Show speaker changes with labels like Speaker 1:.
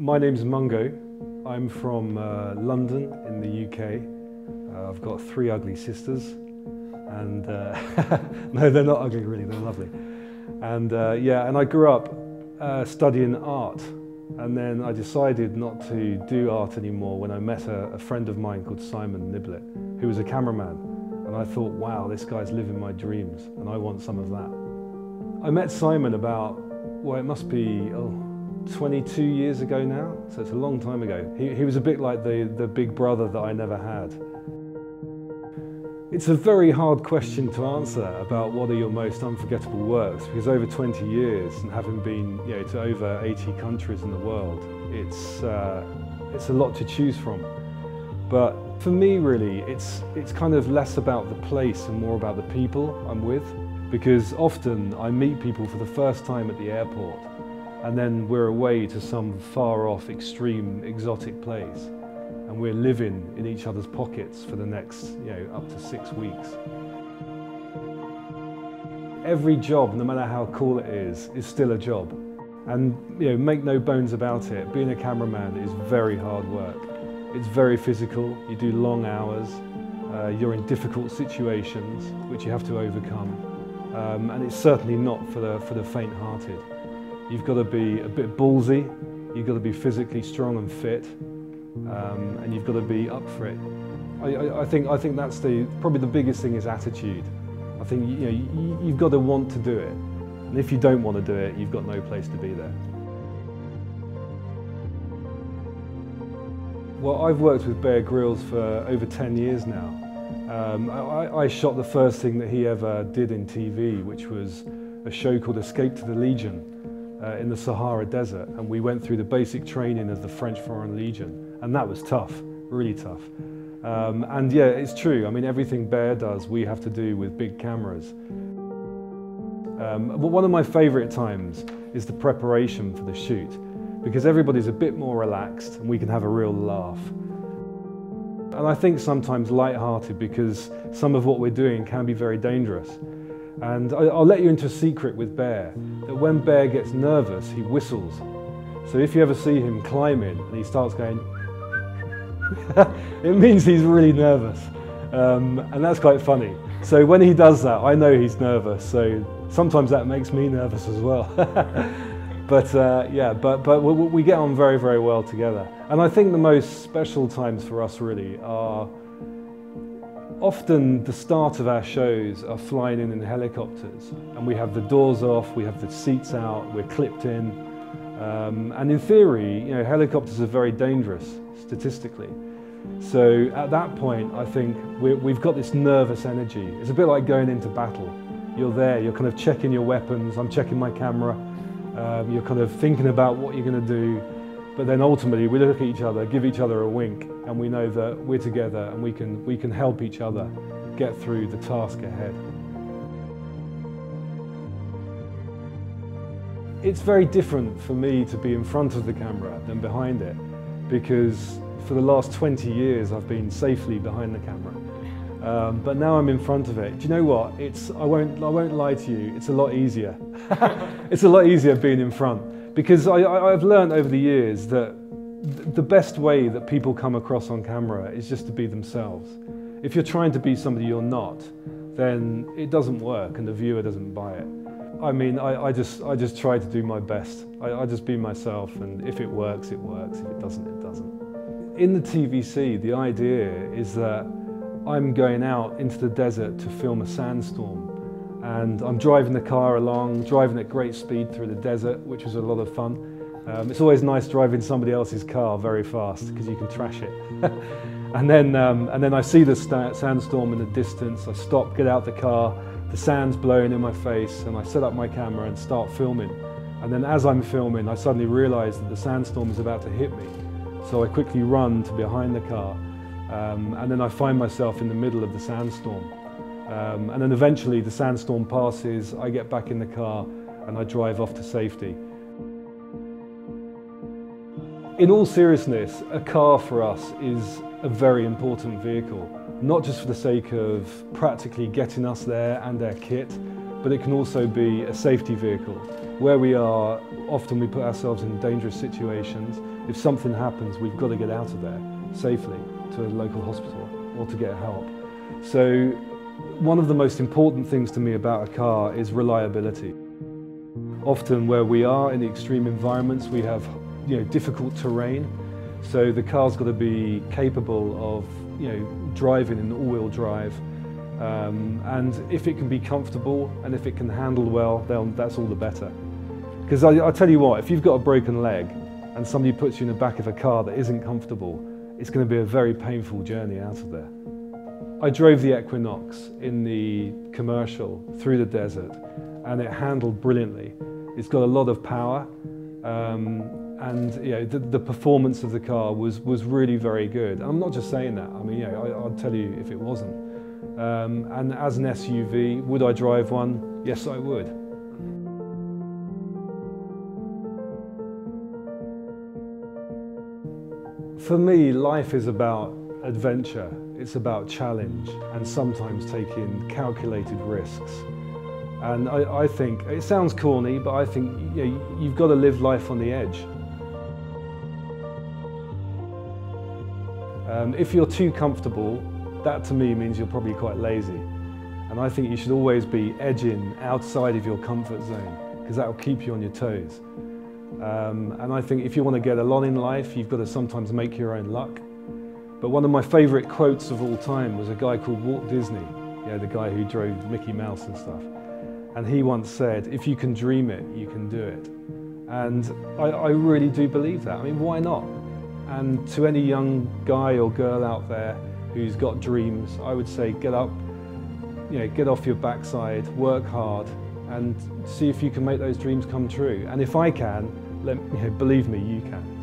Speaker 1: My name's Mungo. I'm from London in the UK. I've got 3 ugly sisters, and no, they're not ugly really, they're lovely. And yeah, and I grew up studying art, and then I decided not to do art anymore when I met a friend of mine called Simon Niblett, who was a cameraman. And I thought, wow, this guy's living my dreams, and I want some of that. I met Simon about, well, it must be 22 years ago now, so it's a long time ago. He was a bit like the big brother that I never had. It's a very hard question to answer about what are your most unforgettable works, because over 20 years and having been to over 80 countries in the world, it's a lot to choose from. But for me really, it's kind of less about the place and more about the people I'm with, because often I meet people for the first time at the airport, and then we're away to some far off, extreme, exotic place, and we're living in each other's pockets for the next, up to 6 weeks. Every job, no matter how cool it is still a job. And make no bones about it, being a cameraman is very hard work. It's very physical, you do long hours, you're in difficult situations which you have to overcome. And it's certainly not for the faint-hearted. You've got to be a bit ballsy, you've got to be physically strong and fit, and you've got to be up for it. I think that's probably the biggest thing is attitude. I think you've got to want to do it, and if you don't want to do it, you've got no place to be there. Well, I've worked with Bear Grylls for over 10 years now. I shot the first thing that he ever did in TV, which was a show called Escape to the Legion in the Sahara Desert, and we went through the basic training of the French Foreign Legion, and that was tough, really tough. And yeah, it's true, I mean everything Bear does we have to do with big cameras. But one of my favourite times is the preparation for the shoot, because everybody's a bit more relaxed and we can have a real laugh. And I think sometimes light-hearted, because some of what we're doing can be very dangerous. And I'll let you into a secret with Bear, that when Bear gets nervous, he whistles. So if you ever see him climbing and he starts going, it means he's really nervous. And that's quite funny. So when he does that, I know he's nervous, so sometimes that makes me nervous as well. But yeah, but we get on very, very well together. And I think the most special times for us really are often the start of our shows are flying in helicopters, and we have the doors off, we have the seats out, we're clipped in. And in theory, helicopters are very dangerous statistically. So at that point, I think we've got this nervous energy. It's a bit like going into battle. You're there, you're kind of checking your weapons, I'm checking my camera. You're kind of thinking about what you're going to do, but then ultimately we look at each other, give each other a wink, and we know that we're together and we can help each other get through the task ahead. It's very different for me to be in front of the camera than behind it, because for the last 20 years I've been safely behind the camera. But now I'm in front of it. Do you know what? I won't lie to you, it's a lot easier. It's a lot easier being in front, because I've learned over the years that the best way that people come across on camera is just to be themselves. If you're trying to be somebody you're not, then it doesn't work and the viewer doesn't buy it. I mean, I just try to do my best. I just be myself, and if it works, it works. If it doesn't, it doesn't. In the TVC, the idea is that I'm going out into the desert to film a sandstorm, and I'm driving the car along, driving at great speed through the desert, which was a lot of fun. It's always nice driving somebody else's car very fast, because you can trash it. and then I see the sandstorm in the distance, I stop, get out the car, the sand's blowing in my face, and I set up my camera and start filming. And then as I'm filming, I suddenly realise that the sandstorm is about to hit me. So I quickly run to behind the car. And then I find myself in the middle of the sandstorm. And then eventually the sandstorm passes, I get back in the car and I drive off to safety. In all seriousness, a car for us is a very important vehicle, not just for the sake of practically getting us there and our kit, but it can also be a safety vehicle. Where we are, often we put ourselves in dangerous situations, if something happens, we've got to get out of there safely to a local hospital or to get help. So one of the most important things to me about a car is reliability. Often where we are in the extreme environments, we have difficult terrain, so the car's got to be capable of driving in all-wheel drive, and if it can be comfortable and if it can handle well, then that's all the better. Because I tell you what, if you've got a broken leg and somebody puts you in the back of a car that isn't comfortable, it's going to be a very painful journey out of there. I drove the Equinox in the commercial through the desert, and it handled brilliantly. It's got a lot of power, and the performance of the car was really very good. And I'm not just saying that. I mean, I'll tell you if it wasn't. And as an SUV, would I drive one? Yes, I would. For me, life is about adventure. It's about challenge and sometimes taking calculated risks. And I think, it sounds corny, but I think you've got to live life on the edge. If you're too comfortable, that to me means you're probably quite lazy. And I think you should always be edging outside of your comfort zone, because that will keep you on your toes. And I think if you want to get along in life, you've got to sometimes make your own luck. But one of my favourite quotes of all time was a guy called Walt Disney, the guy who drove Mickey Mouse and stuff. And he once said, if you can dream it, you can do it. And I really do believe that. I mean, why not? And to any young guy or girl out there who's got dreams, I would say get up, get off your backside, work hard, and see if you can make those dreams come true. And if I can, believe me, you can.